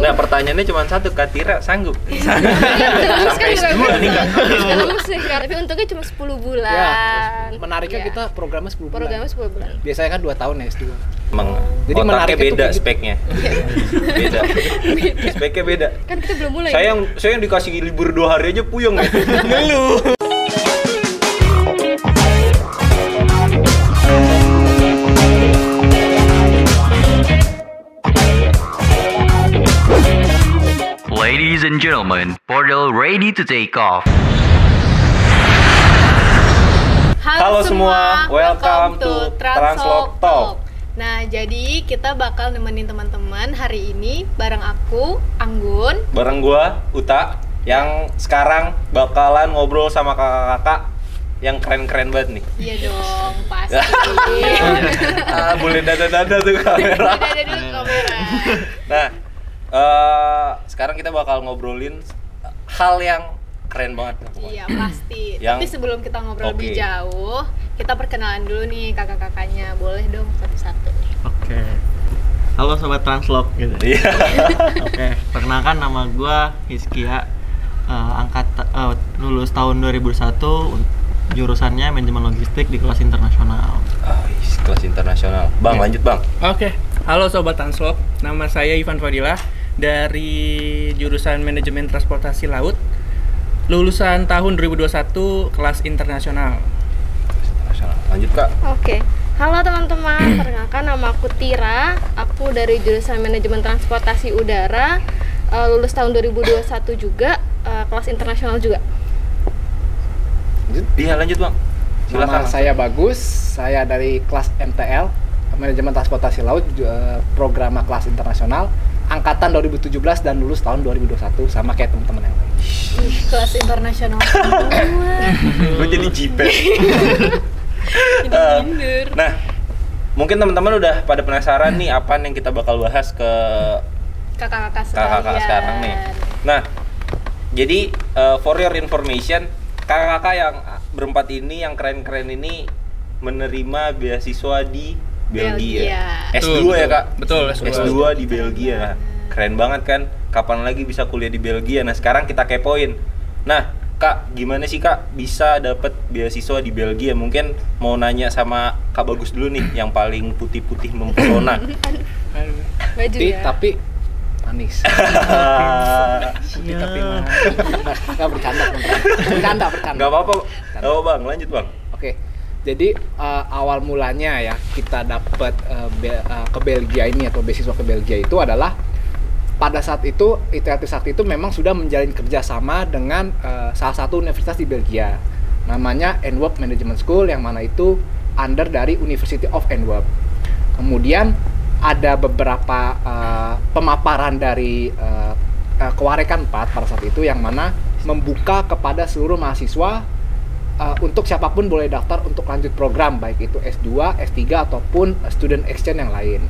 Nah, pertanyaannya cuma satu, Kak Tira sanggup? Sampai S2 nih, Kak. Lemes nih, Kak. Tapi untungnya cuma 10 bulan. Ya, menariknya Iya. kita programnya 10 bulan. Programnya 10 bulan. Biasanya kan 2 tahun ya S2. Emang Jadi otaknya menariknya tuh beda begitu. speknya. Beda. Speknya beda. Kan kita belum mulai. Saya yang dikasih libur 2 hari aja puyeng ya. Ngeluh. Ladies and gentlemen, portal ready to take off. Halo semua, welcome to Translog Talk. Nah, jadi kita bakal nemenin teman-teman hari ini bareng aku, Anggun. Bareng gua, Uta, yang sekarang bakalan ngobrol sama kakak-kakak yang keren-keren banget nih. Iya dong, pasti. Boleh dada-dada tuh kamera. Ada dulu kamera. Nah, sekarang kita bakal ngobrolin hal yang keren banget pokoknya. Iya, pasti. Yang- Tapi sebelum kita ngobrol lebih Oke. jauh, kita perkenalan dulu nih kakak-kakaknya. Boleh dong satu-satu nih. Oke. Halo sobat Translog gitu. Iya. Oke, perkenalkan nama gua Hizkia. Lulus tahun 2001, jurusannya manajemen logistik di kelas internasional. Kelas internasional. Bang, lanjut Bang. Oke, halo Sobat Translog, nama saya Ivan Fadilah dari jurusan Manajemen Transportasi Laut, lulusan tahun 2021 kelas internasional. Internasional. Lanjut Kak. Oke. Halo teman-teman, perkenalkan nama aku Tira. Aku dari jurusan Manajemen Transportasi Udara, lulus tahun 2021 juga, kelas internasional juga. Iya, lanjut Bang. Nama saya Bagus, saya dari kelas MTL, Manajemen Transportasi Laut, program kelas internasional, angkatan 2017 dan lulus tahun 2021 sama kayak teman-teman yang lain. Ih, kelas internasional semua. Gue jadi jipet. Jadi minder. Nah, mungkin teman-teman udah pada penasaran nih apa yang kita bakal bahas ke Kakak-kakak sekalian. kakak-kakak sekarang nih. Nah, jadi for your information, kakak-kakak yang berempat ini yang keren-keren ini menerima beasiswa di Belgia. Belgia. S2 ya Kak? Betul, S2 di Belgia. Keren banget kan? Kapan lagi bisa kuliah di Belgia? Nah, sekarang kita kepoin. Nah, Kak, gimana sih Kak bisa dapat beasiswa di Belgia? Mungkin mau nanya sama Kak Bagus dulu nih, yang paling putih-putih mempesona. Baju Putih ya. tapi manis. Putih tapi manis. Nggak bercanda. Gak apa-apa, Bang, lanjut Bang. Oke, jadi awal mulanya ya kita dapat ke Belgia ini atau beasiswa ke Belgia itu adalah pada saat itu ITL Trisakti itu memang sudah menjalin kerjasama dengan salah satu universitas di Belgia, namanya Antwerp Management School, yang mana itu under dari University of Antwerp. Kemudian ada beberapa pemaparan dari Kewarekan 4 pada saat itu yang mana membuka kepada seluruh mahasiswa untuk siapapun boleh daftar untuk lanjut program, baik itu S2, S3 ataupun student exchange yang lain.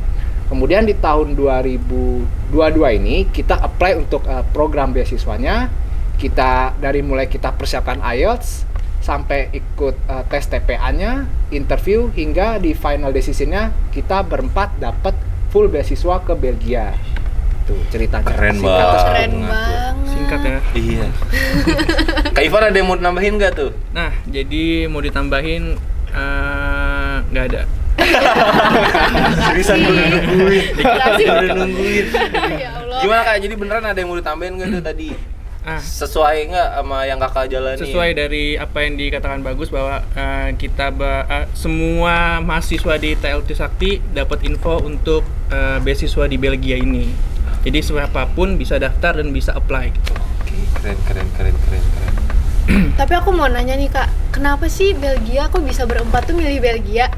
Kemudian di tahun 2022 ini kita apply untuk program beasiswanya. Kita dari mulai kita persiapkan IELTS sampai ikut tes TPA-nya, interview, hingga di final decision-nya kita berempat dapat full beasiswa ke Belgia. Tuh ceritanya. Keren Singkat banget. terus. Keren banget. Singkat ya. Iya. Kak Ivan ada yang mau nambahin nggak tuh? Nah, jadi mau ditambahin nggak ada. Seriusan gue udah nungguin. Dikasih. Udah nungguin. Ya Allah. Gimana Kak? Jadi beneran ada yang mau ditambahin nggak tuh tadi? Ah, Sesuai nggak sama yang kakak jalani? sesuai dari apa yang dikatakan Bagus bahwa semua mahasiswa di TL Trisakti dapat info untuk beasiswa di Belgia ini. Jadi siapapun bisa daftar dan bisa apply. Oke, keren. Tapi aku mau nanya nih Kak, kenapa sih Belgia kok bisa berempat tuh milih Belgia?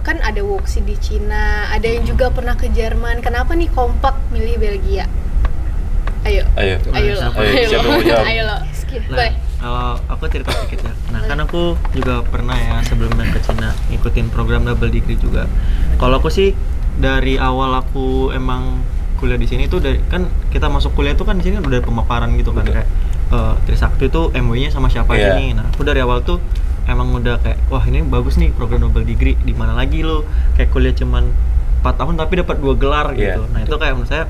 Kan ada Woksi di Cina, ada yang juga pernah ke Jerman. Kenapa nih kompak milih Belgia? Ayo lo. Ayo, siapa mau jawab? Ayo lo. Skip. Nah, Boleh. kalau aku cerita sedikit ya. Nah, kan aku juga pernah ya sebelumnya ke Cina ngikutin program double degree juga. Kalau aku sih dari awal aku emang kuliah di sini tuh dari kan kita masuk kuliah tuh kan di sini udah ada pemaparan gitu kan. Betul. Kayak Trisakti tuh MOU-nya sama siapa Iya. ini. Nah, aku dari awal tuh emang udah kayak wah ini bagus nih program double degree, di mana lagi lo kayak kuliah cuman 4 tahun tapi dapat 2 gelar Iya. gitu. Nah, itu kayak menurut saya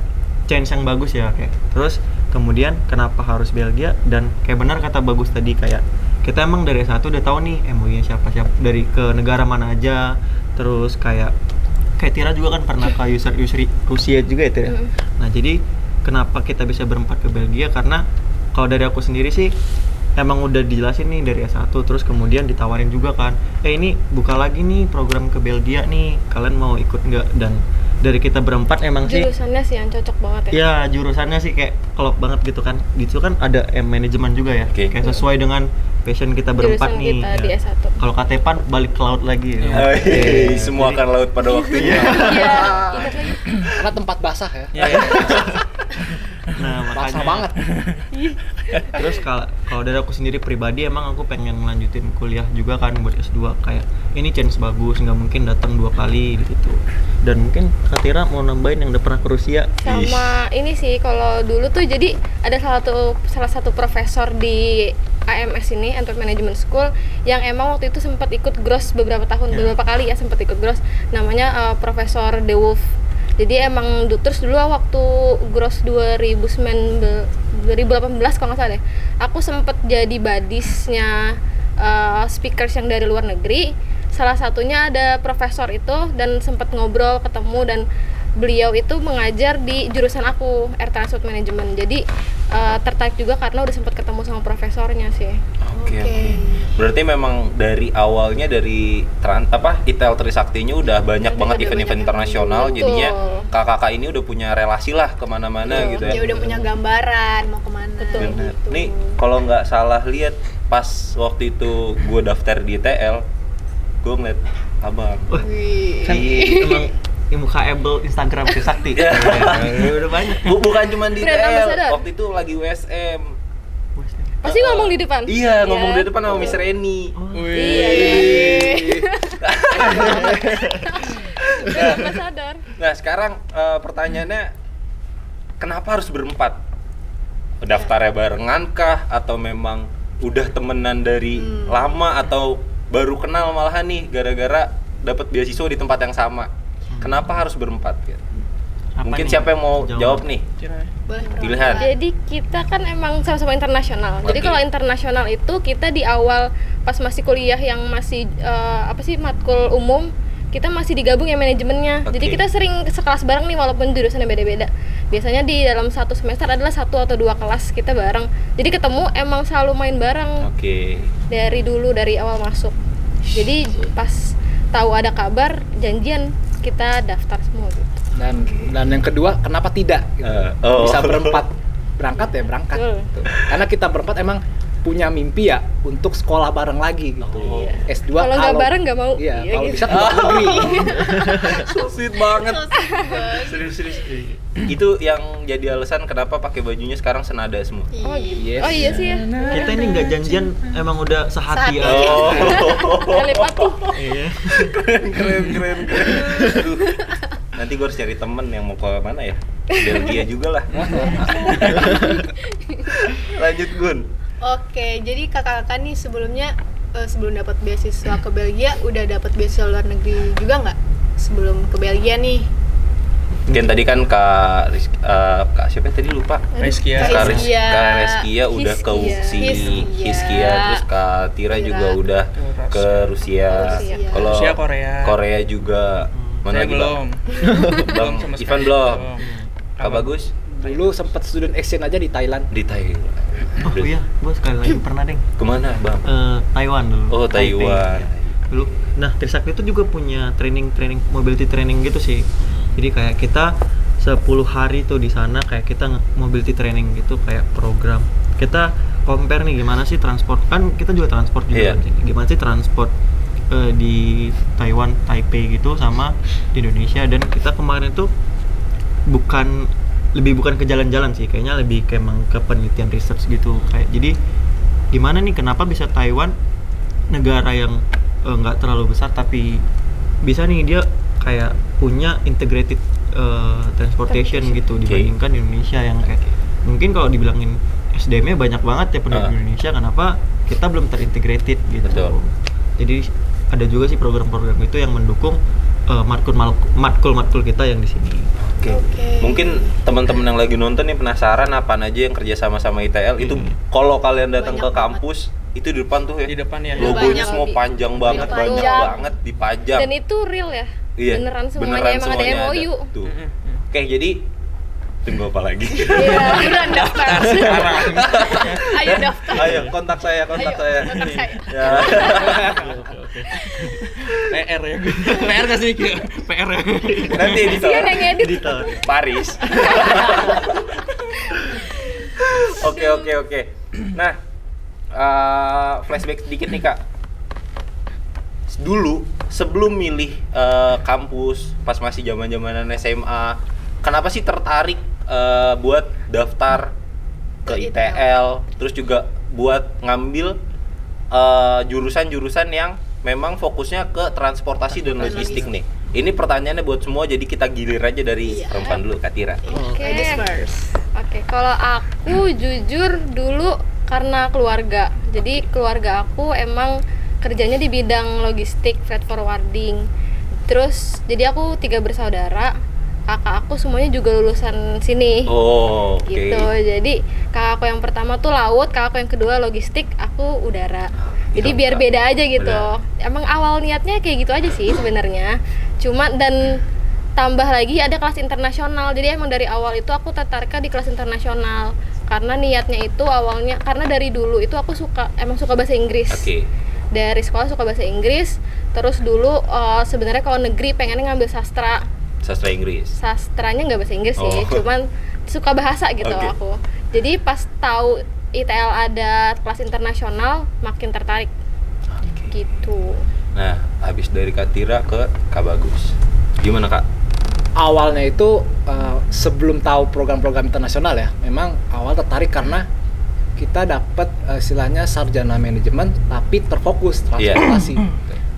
chance yang bagus ya kayak. Terus kemudian kenapa harus Belgia, dan kayak benar kata Bagus tadi, kayak kita emang dari S1 udah tahu nih MOU-nya siapa dari ke negara mana aja. Terus kayak Tira juga kan pernah ke Rusia juga ya Tira. Nah jadi kenapa kita bisa berempat ke Belgia, karena kalau dari aku sendiri sih emang udah dijelasin nih dari S1, terus kemudian ditawarin juga kan, ini buka lagi nih program ke Belgia nih, kalian mau ikut nggak? Dan dari kita berempat emang sih Jurusannya sih yang cocok banget ya. ya jurusannya sih kayak klop banget gitu kan. Di situ kan ada manajemen juga ya, Oke. kayak sesuai dengan passion kita berempat Jurusan nih kita ya. di S1. Kalau Katepan balik ke laut lagi ya. Semua akan laut pada waktunya. Iya, ingat lagi. Karena tempat basah ya. Iya. Nah Basah makanya banget. terus kalau dari aku sendiri pribadi emang aku pengen ngelanjutin kuliah juga kan buat S2, kayak ini chance bagus, nggak mungkin datang 2 kali gitu. Dan mungkin Katira mau nambahin yang udah pernah ke Rusia. Sama ini sih, kalau dulu tuh jadi ada salah satu profesor di AMS ini, Antwerp Management School, yang emang waktu itu sempat ikut GROS beberapa kali ya sempat ikut GROS, namanya Profesor De Wolf. Jadi emang terus dulu waktu GROS 2018 kalau nggak salah deh, aku sempet jadi badisnya speakers yang dari luar negeri. Salah satunya ada profesor itu, dan sempat ngobrol ketemu, dan beliau itu mengajar di jurusan aku, Air Transport Management. Jadi tertarik juga karena udah sempat ketemu sama profesornya sih. Oke. Berarti memang dari awalnya dari ITL Trisaktinya udah banyak banget Udah event-event banyak. internasional, Betul. jadinya kakak-kakak ini udah punya relasi lah kemana-mana gitu ya. Ya udah punya gambaran mau kemana. Betul. Bener. Nih kalau nggak salah lihat pas waktu itu gue daftar di ITL, gue ngeliat abang. Kan emang imukable Instagram Trisakti. Ya. Udah banyak. Bukan cuma di Brand ITL, ambassador. waktu itu lagi USM. Pasti ngomong di depan. Iya, ngomong Iya. di depan sama Miss Reni. Iya. Udah nggak sadar. Nah sekarang pertanyaannya, kenapa harus berempat? Daftarnya barengan kah? Atau memang udah temenan dari lama? Atau baru kenal malahan nih gara-gara dapat beasiswa di tempat yang sama? Kenapa harus berempat? Apa Mungkin nih? siapa yang mau jawab nih? Boleh. Pilihan. Jadi kita kan emang sama-sama internasional. Jadi Oke. kalau internasional itu kita di awal pas masih kuliah yang masih matkul umum, kita masih digabung ya manajemennya. Oke. Jadi kita sering sekelas bareng nih walaupun jurusannya beda-beda. Biasanya di dalam satu semester adalah 1 atau 2 kelas kita bareng. Jadi ketemu emang selalu main bareng Oke. dari dulu, dari awal masuk. Jadi pas tahu ada kabar janjian kita daftar semua gitu. Dan yang kedua, kenapa tidak? Gitu. Oh. Bisa berempat berangkat ya berangkat. Betul. Gitu. Karena kita berempat emang punya mimpi ya untuk sekolah bareng lagi gitu. Oh. Iya. S2 Kalau nggak bareng nggak mau. Iya, Iya, kalau gitu. bisa ke luar negeri. So sweet banget. Serius. Itu yang jadi alasan kenapa pakai bajunya sekarang senada semua. Oh gitu. Yes. Oh iya sih ya. Kita ini nggak janjian, emang udah sehati aja. Oh. Telepati. Iya. keren. Aduh. Nanti gue harus cari temen yang mau ke mana ya? Belgia juga lah. Lanjut Gun. Oke, jadi kakak-kakak nih sebelumnya sebelum dapat beasiswa ke Belgia udah dapat beasiswa luar negeri juga nggak sebelum ke Belgia nih? Mungkin tadi kan Kak siapa tadi lupa? Rizkia. Kak Rizkia udah ke Hiskia. Hiskia, terus Kak Tira juga udah ke Rusia. Rusia. Kalau Rusia, Korea. Korea juga. Mana Saya lagi belum. Bang sama Ivan sekali. belum. Belum. Kak Bagus Dulu sempat student exchange aja di Thailand. di Thailand. Oh iya, gue sekali lagi pernah deh. Kemana Bang? Taiwan dulu. Oh, Taipei. Taiwan. Dulu. Nah, Trisakti itu juga punya training mobility training gitu sih. Jadi kayak kita 10 hari tuh di sana, kayak kita mobility training gitu, kayak program. Kita compare nih gimana sih transport, kan kita juga transport juga. Iya. Kan. Gimana sih transport di Taiwan, Taipei gitu sama di Indonesia. Dan kita kemarin tuh bukan ke jalan-jalan sih, kayaknya lebih kayak emang ke penelitian research gitu. Kayak jadi gimana nih, kenapa bisa Taiwan, negara yang nggak terlalu besar tapi bisa nih dia kayak punya integrated transportation gitu dibandingkan Indonesia yang kayak mungkin kalau dibilangin SDM-nya banyak banget ya penduduk Indonesia, kenapa kita belum terintegrated gitu. Betul. Jadi ada juga sih program-program itu yang mendukung matkul kita yang di sini. Oke. Mungkin teman-teman yang lagi nonton nih penasaran apaan aja yang kerja sama ITL itu kalau kalian datang Banyak ke kampus itu di depan tuh ya. Di depan ya. Logonya Banyak, semua Bi. panjang banget, Panjang. banyak banget dipajang. Dan itu real ya? Iya. Beneran semuanya emang ada semuanya MOU. Tuh. Oke, jadi tunggu apa lagi? Iya. Beneran daftar. Ayo daftar. Ayo kontak saya. Kontak saya. Ya. PR ya. PR nggak sih? PR ya. Nanti editor. Dia yang edit. Paris. Oke. Nah, flashback sedikit nih Kak. Dulu sebelum milih kampus pas masih zaman-zamanan SMA, kenapa sih tertarik buat daftar ke ITL, terus juga buat ngambil jurusan-jurusan yang memang fokusnya ke transportasi dan logistik nih. Ini pertanyaannya buat semua, jadi kita gilir aja dari perempuan dulu, Kak Tira. Oke. Ladies first. Oke, kalau aku jujur dulu karena keluarga. Jadi keluarga aku emang kerjanya di bidang logistik, freight forwarding. Terus jadi aku 3 bersaudara. Kakak aku semuanya juga lulusan sini. Oh, oke. Gitu. Jadi kakak aku yang pertama tuh laut, kakak aku yang kedua logistik, aku udara. Jadi Iya, biar Kak. beda aja gitu. Benar. Emang awal niatnya kayak gitu aja sih sebenarnya. Cuma dan tambah lagi ada kelas internasional. Jadi emang dari awal itu aku tertarik di kelas internasional. Karena niatnya itu awalnya karena dari dulu itu aku emang suka bahasa Inggris. Oke. Dari sekolah suka bahasa Inggris. Terus dulu sebenarnya kalau negeri pengennya ngambil sastra. Sastra Inggris. Sastranya nggak bahasa Inggris sih, Oh. cuman suka bahasa gitu Oke. aku. Jadi pas tahu ITL ada kelas internasional, makin tertarik. Gitu. Nah, habis dari Kak Tira ke Kak Bagus. Gimana Kak? Awalnya itu sebelum tahu program-program internasional ya, memang awal tertarik karena kita dapat istilahnya sarjana manajemen tapi terfokus Iya. transportasi.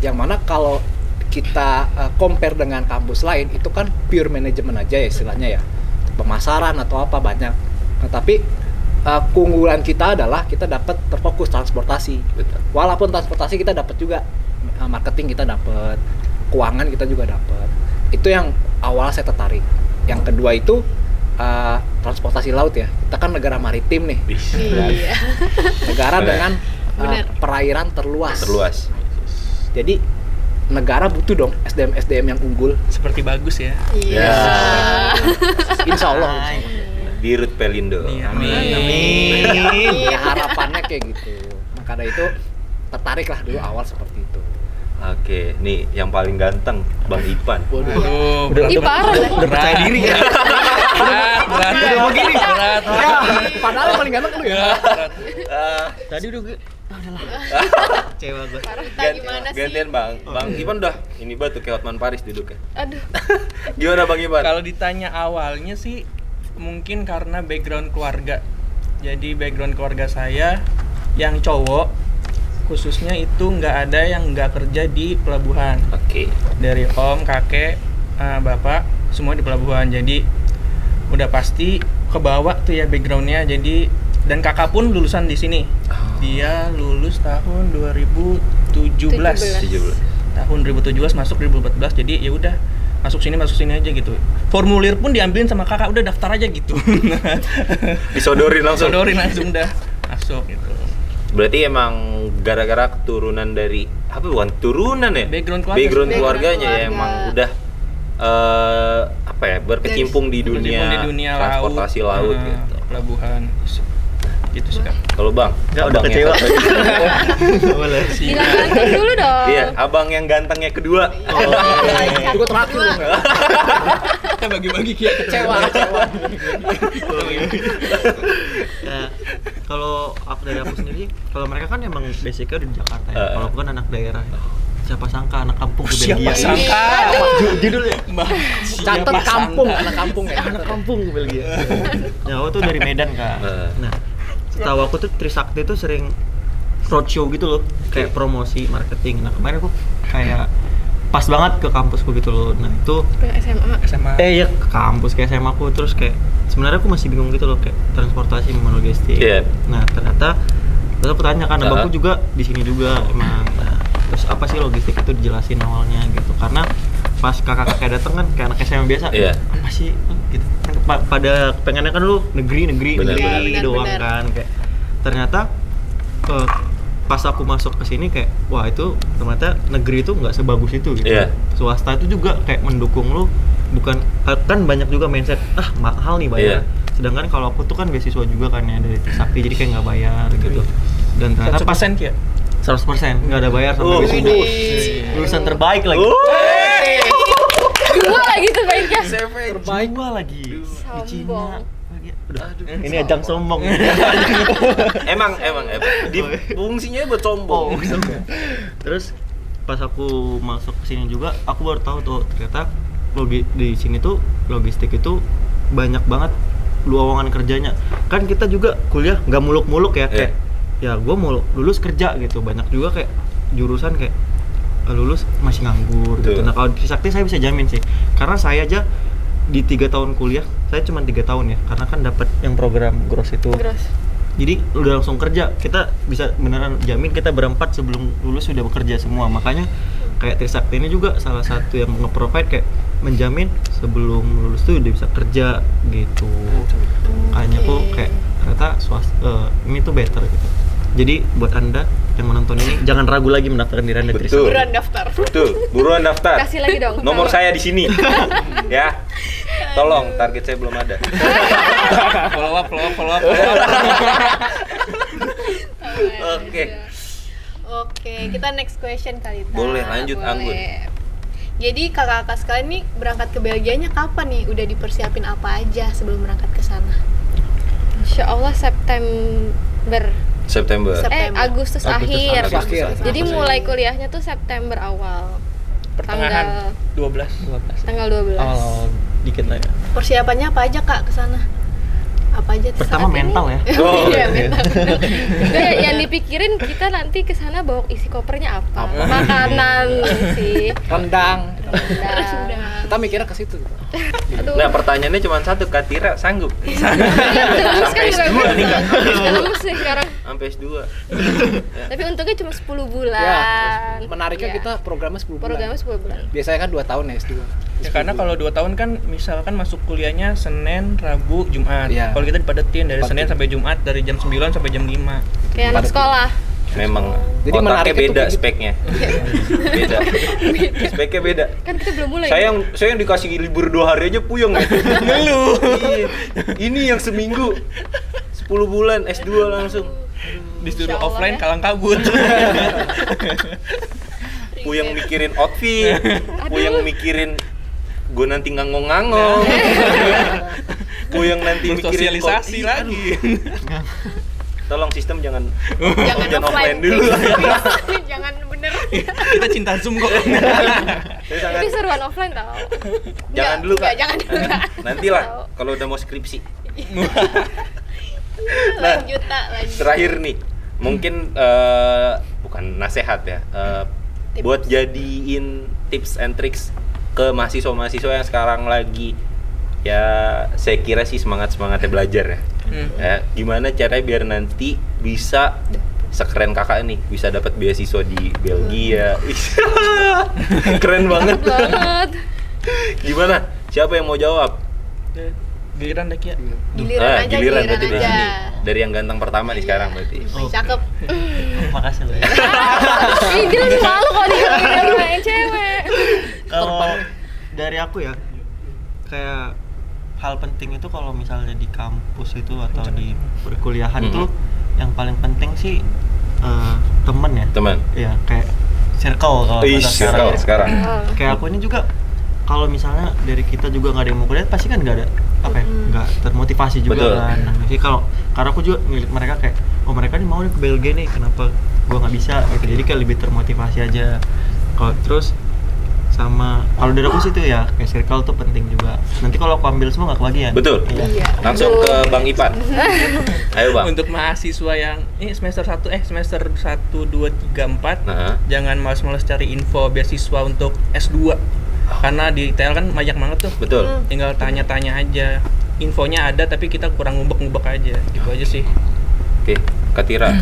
Yang mana kalau kita compare dengan kampus lain itu kan pure manajemen aja ya istilahnya ya, pemasaran atau apa banyak. Nah, tapi keunggulan kita adalah kita dapat terfokus transportasi. Betul. Walaupun transportasi kita dapat juga marketing, kita dapat keuangan, kita juga dapat. Itu yang awal saya tertarik. Yang kedua itu transportasi laut ya. Kita kan negara maritim nih. Iya. Negara Benar. dengan Benar. perairan terluas. Jadi negara butuh dong SDM yang unggul. Seperti bagus ya. Iya. Insya Allah. Di Rut Pelindo. Iya, Amin. Ya, harapannya kayak gitu. Maka dari itu tertarik lah dulu awal seperti itu. Oke, nih yang paling ganteng Bang Ipan. Waduh, Ih, parah. udah percaya diri ya. Berat. Udah begini. Berat. Padahal yang paling ganteng lu ya. Tadi udah kecewa gue. Kita gimana sih? Gantian Bang Ipan udah ini batu kayak Hotman Paris duduknya. Aduh. Gimana Bang Ipan? Kalau ditanya awalnya sih mungkin karena background keluarga. Jadi background keluarga saya yang cowok khususnya itu nggak ada yang nggak kerja di pelabuhan. Oke. Dari om, kakek, bapak semua di pelabuhan. Jadi udah pasti kebawa tuh ya backgroundnya. Jadi dan kakak pun lulusan di sini. Dia lulus tahun 2017. 17. Tahun 2017 masuk 2014. Jadi ya udah masuk sini aja gitu. Formulir pun diambilin sama kakak, udah daftar aja gitu. Disodorin langsung. Sodorin langsung dah masuk gitu. Berarti emang gara-gara keturunan dari apa bukan turunan ya? Background keluarga. Background keluarganya ya keluarga. emang udah apa ya berkecimpung di dunia, Di dunia transportasi laut nah, gitu. pelabuhan gitu sih Kak. Kalau Bang, Nggak, udah abangnya kecewa. satu. Boleh. Bilang ganteng dulu dong. Iya, abang yang gantengnya kedua. Itu terakhir lu. Kita bagi-bagi kayak Kecewa. Ya, kalau aku dari aku sendiri, kalau mereka kan emang basicnya udah di Jakarta ya. Uh. Kalau aku kan anak daerah. Siapa sangka anak kampung ke Siapa Belgia. sangka? Judulnya Catat kampung, anak kampung ya. anak kampung ke Belgia. Ya, aku tuh dari Medan Kak. Nah, setahu aku tuh Trisakti tuh sering roadshow gitu loh, kayak promosi marketing. Nah, kemarin aku kayak pas banget ke kampusku gitu loh. Nah, itu Ke SMA. ya ke kampus ke SMA aku, terus kayak sebenarnya aku masih bingung gitu loh kayak transportasi sama logistik. Iya. Nah, ternyata terus aku tanya kan abangku juga di sini juga emang. Nah, terus apa sih logistik itu dijelasin awalnya gitu. Karena pas kakak-kakak dateng kan kayak anak SMA biasa. Iya. apa sih gitu. Pada pengennya kan lu negeri Benar, doang benar. kan kayak ternyata pas aku masuk ke sini kayak wah itu ternyata negeri itu nggak sebagus itu gitu. Iya. Swasta itu juga kayak mendukung lu, bukan kan banyak juga mindset mahal nih bayar. Iya. Sedangkan kalau aku tuh kan beasiswa juga kan ya dari Trisakti, jadi kayak nggak bayar gitu. Dan ternyata pas 100% ya? 100% nggak ada bayar sampai wisuda. Lulusan terbaik lagi. Dua lagi tuh baiknya. Terbaik gua lagi di Cina. Sombong. Ini ajang sombong. Emang di fungsinya buat sombong. Terus pas aku masuk ke sini juga aku baru tahu tuh ternyata di sini tuh logistik itu banyak banget lowongan kerjanya. Kan kita juga kuliah nggak muluk-muluk ya kayak ya gue mau lulus kerja gitu. Banyak juga kayak jurusan kayak lulus masih nganggur gitu. Nah kalau di Trisakti saya bisa jamin sih, karena saya aja di 3 tahun kuliah, saya cuma 3 tahun ya, karena kan dapat yang program gross itu. Jadi udah langsung kerja, kita bisa beneran jamin kita berempat sebelum lulus sudah bekerja semua. Makanya kayak Trisakti ini juga salah satu yang nge-provide kayak menjamin sebelum lulus tuh udah bisa kerja gitu. Makanya aku kayak ternyata ini tuh better gitu. Jadi buat Anda yang menonton ini jangan ragu lagi mendaftarkan diri Anda di Trisakti. Buruan daftar. Betul, buruan daftar. Kasih lagi dong. Nomor saya di sini. Ya. Tolong, target saya belum ada. Follow up. Oke, kita next question kali. Boleh, lanjut, Anggun. Jadi kakak-kakak sekalian nih berangkat ke Belgianya kapan nih? Udah dipersiapin apa aja sebelum berangkat ke sana? Insya Allah September. September. Agustus akhir. Agustus. Jadi mulai kuliahnya tuh September awal. Pertengahan 12. Tanggal 12. Oh, dikit lah ya. Persiapannya apa aja Kak ke sana? Apa aja Pertama saat ini? mental ya. Oh, Iya, mental. Udah, yang dipikirin kita nanti ke sana bawa isi kopernya apa? Makanan sih. Rendang. Udah. Kita mikirnya ke situ. Aduh. Nah, pertanyaannya cuma satu, Kak Tira sanggup? Iya, udah lulus kan Sampai gue. S2 nih, Kak. Udah lulus nih sekarang. Sampai S2. Tapi untungnya cuma 10 bulan. Ya, menariknya Iya. kita programnya 10 bulan. Programnya 10 bulan. Biasanya kan 2 tahun ya S2. Ya, karena kalau 2 tahun kan misalkan masuk kuliahnya Senin, Rabu, Jumat. Iya. Kalau kita dipadetin dari Senin sampai Jumat, dari jam 9 sampai jam 5. Kayak anak sekolah. Memang Jadi otaknya menariknya tuh beda kayak gitu. speknya. Beda. Speknya beda. Kan kita belum mulai. Saya yang dikasih libur 2 hari aja puyeng. Ngeluh. Iya. Ini yang seminggu 10 bulan S2 langsung. Disuruh Insya Allah offline ya. kalang kabut. Puyeng mikirin outfit, puyeng mikirin gue nanti ngangong-ngangong. Puyeng nanti mikirin Sosialisasi lagi. Tolong sistem jangan offline dulu. Jangan bener. Kita cinta Zoom kok. Saya sangat Tapi seruan offline tau. jangan dulu, Kak. Jangan dulu, Kak. Nanti lah kalau udah mau skripsi. Lanjut. Terakhir nih, mungkin bukan nasehat ya, Tips. buat jadiin tips and tricks ke mahasiswa-mahasiswa yang sekarang lagi ya saya kira sih semangatnya belajar ya. Ya, gimana caranya biar nanti bisa sekeren kakak nih, bisa dapat beasiswa di Belgia. Keren banget. Gimana? Siapa yang mau jawab? Giliran deh Kia. Giliran aja. berarti dari sini. Dari yang ganteng pertama nih sekarang berarti. Cakep. Makasih loh ya. Ih, dia lebih malu kalau dibilang sama yang cewek. Kalau dari aku ya kayak hal penting itu kalau misalnya di kampus itu atau di perkuliahan tuh yang paling penting sih temen ya. Teman. Ya kayak circle kalau Ih, bahasa sekarang. Kayak aku ini juga kalau misalnya dari kita juga nggak ada yang mau kuliah pasti kan nggak ada apa ya, nggak termotivasi juga. Betul. Kan. Nah, jadi karena aku juga ngeliat mereka kayak oh mereka nih mau nih ke Belgia nih, kenapa gua nggak bisa gitu. Jadi kayak lebih termotivasi aja. Kalau terus sama kalau dari aku sih tuh ya kayak circle tuh penting juga. Nanti kalau aku ambil semua nggak kebagian. Betul. Iya. Langsung ke Bang Ipan. Ayo, Bang. Untuk mahasiswa yang ini semester 1 semester 1 2 3 4 Nah. jangan malas-malas cari info beasiswa untuk S2. Karena di TL kan banyak banget tuh. Betul. Tinggal tanya-tanya aja. Infonya ada tapi kita kurang ngubek-ngubek aja. Gitu aja sih. Oke, Katira.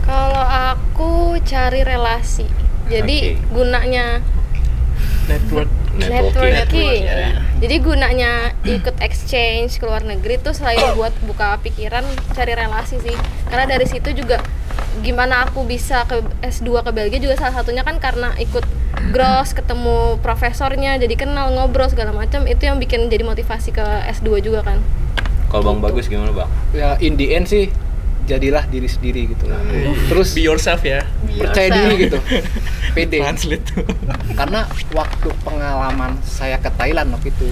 Kalau aku cari relasi. Jadi Oke. gunanya networking. Ya. Jadi gunanya ikut exchange ke luar negeri tuh selain buat buka pikiran, cari relasi sih. Karena dari situ juga gimana aku bisa ke S2 ke Belgia juga salah satunya kan karena ikut gross, ketemu profesornya, jadi kenal, ngobrol segala macam, itu yang bikin jadi motivasi ke S2 juga kan. Kalau Bang Bagus gimana Bang? Ya in the end sih jadilah diri sendiri gitu lah. Terus Be yourself ya. percaya diri gitu. Pede. Translate tuh. Karena waktu pengalaman saya ke Thailand waktu itu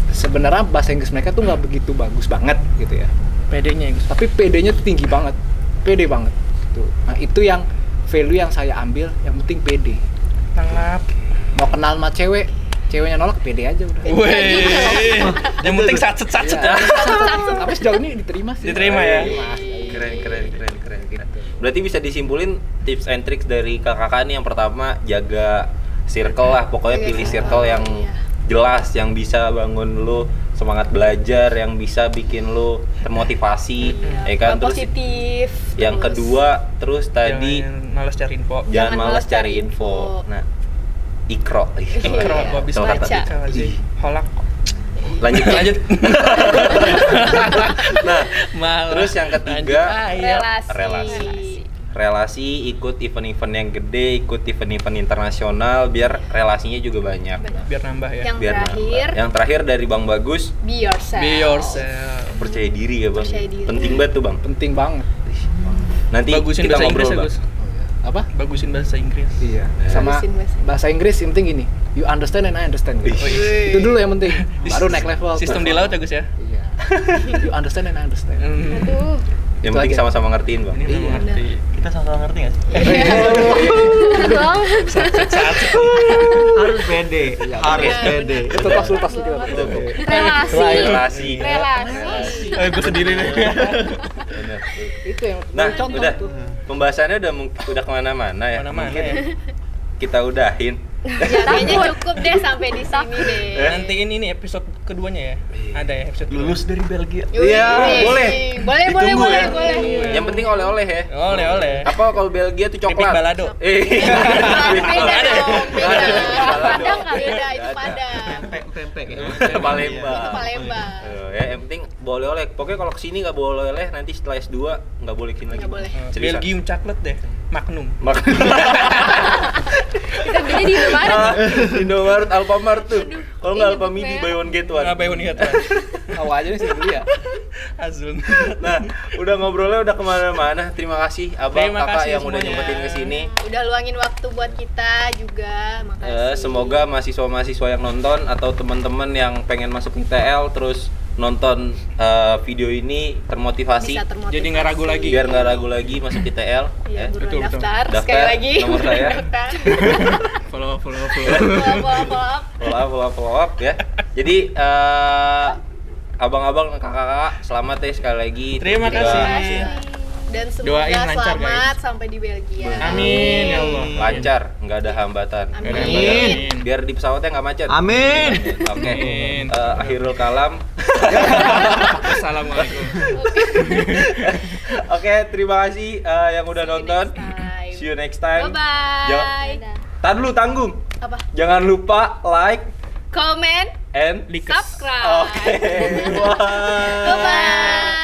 sebenarnya bahasa Inggris mereka tuh nggak begitu bagus banget gitu ya. PD-nya Gus. Tapi PD-nya tuh tinggi banget. Pede banget gitu. Nah, itu yang value yang saya ambil, yang penting pede. Tanggap. Mau kenal sama cewek, ceweknya nolak, pede aja udah. Wih. Yang penting sacet-sacet ya. Tapi sejauh ini diterima sih. Diterima ya. Keren. Berarti bisa disimpulin tips and tricks dari kakak nih, yang pertama jaga circle lah, pokoknya pilih circle yang jelas, yang bisa bangun lu semangat belajar, yang bisa bikin lu termotivasi, ya kan? Terus positif. yang kedua, terus tadi Jangan malas cari info. jangan malas cari info. Nah, ikro. Ikro gua bisa Baca. baca sih. Holak. Lanjut. Nah, Malah. terus yang ketiga, Relasi. relasi, ikut event-event yang gede, ikut event-event internasional, biar relasinya juga banyak. Biar nambah ya. Yang Biar terakhir, nambah. Yang terakhir dari Bang Bagus, be yourself. Be yourself. percaya diri ya Bang. Percaya diri. Penting banget tuh Bang. Penting banget. Nanti Bagusin kita bahasa Inggris ngobrol ya Bang. Gus. Apa? Bagusin bahasa Inggris. Iya. Sama Bagusin bahasa Inggris yang penting ini. You understand and I understand. Gitu. Itu dulu yang penting. Baru naik level. Sistem di laut ya Gus ya. Iya. You understand and I understand. Aduh. Yang Itu penting aja. sama-sama ngertiin Bang. Ini belum Iya. ngerti. Kita sama-sama ngerti nggak sih? Bang. Harus pede, harus pede. Itu tas kita. Relasi. Relasi. Gue sendiri nih. Bener. Itu yang Nah, contoh udah. tuh. Pembahasannya udah kemana-mana ya. Mana-mana Mungkin ya. kita udahin. Ya, kayaknya cukup deh sampai di sini deh. Nanti ini nih episode keduanya ya. Ada ya episode Lulus dari Belgia. Iya, boleh. Boleh, Ditunggu ya. boleh. Yang penting oleh-oleh ya. Oleh. Apa kalau Belgia tuh coklat? Pipik balado. Beda dong, beda. Padang Padang beda, itu Padang. Pempek ya. Palembang. Itu Palembang. Ya, yang penting boleh oleh. Pokoknya kalau kesini nggak boleh oleh, nanti setelah S2 nggak boleh kesini lagi. Nggak boleh. Seriusan. Belgium coklat deh. Magnum. Kita beli di Indomaret. Indomaret, Alfamart tuh. Kalau nggak Ini Alfamidi, BPM. buy one get one. Nggak bayar nih Tahu aja nih sih dulu ya. Azul. Nah, udah ngobrolnya udah kemana-mana. Terima kasih abang, Terima kakak kasih yang udah semuanya. nyempetin kesini. Udah luangin waktu buat kita juga. Makasih. Semoga mahasiswa-mahasiswa yang nonton atau teman-teman yang pengen masuk ITL terus nonton video ini termotivasi, bisa termotivasi. Jadi nggak ragu lagi. biar nggak ragu lagi masuk ITL. Iya, ya. buruan Betul, betul. daftar, Daftar, sekali lagi. nomor saya. Daftar. Follow. Follow up ya. Jadi abang-abang, kakak-kakak, selamat ya sekali lagi. Terima Terus juga kasih. Dan Doain semoga lancar, selamat guys. sampai di Belgia. Amin ya Allah. Lancar, nggak ada hambatan. Amin. Nggak ada hambatan. Biar di pesawatnya nggak macet. Amin. Oke. Amin. Akhirul kalam. Assalamualaikum. Oke, terima kasih yang udah nonton. See you next time. Bye-bye. Jangan- Tahan dulu, tanggung. Apa? Jangan lupa like Comment, and Likes. subscribe. Oke. Bye. Bye-bye.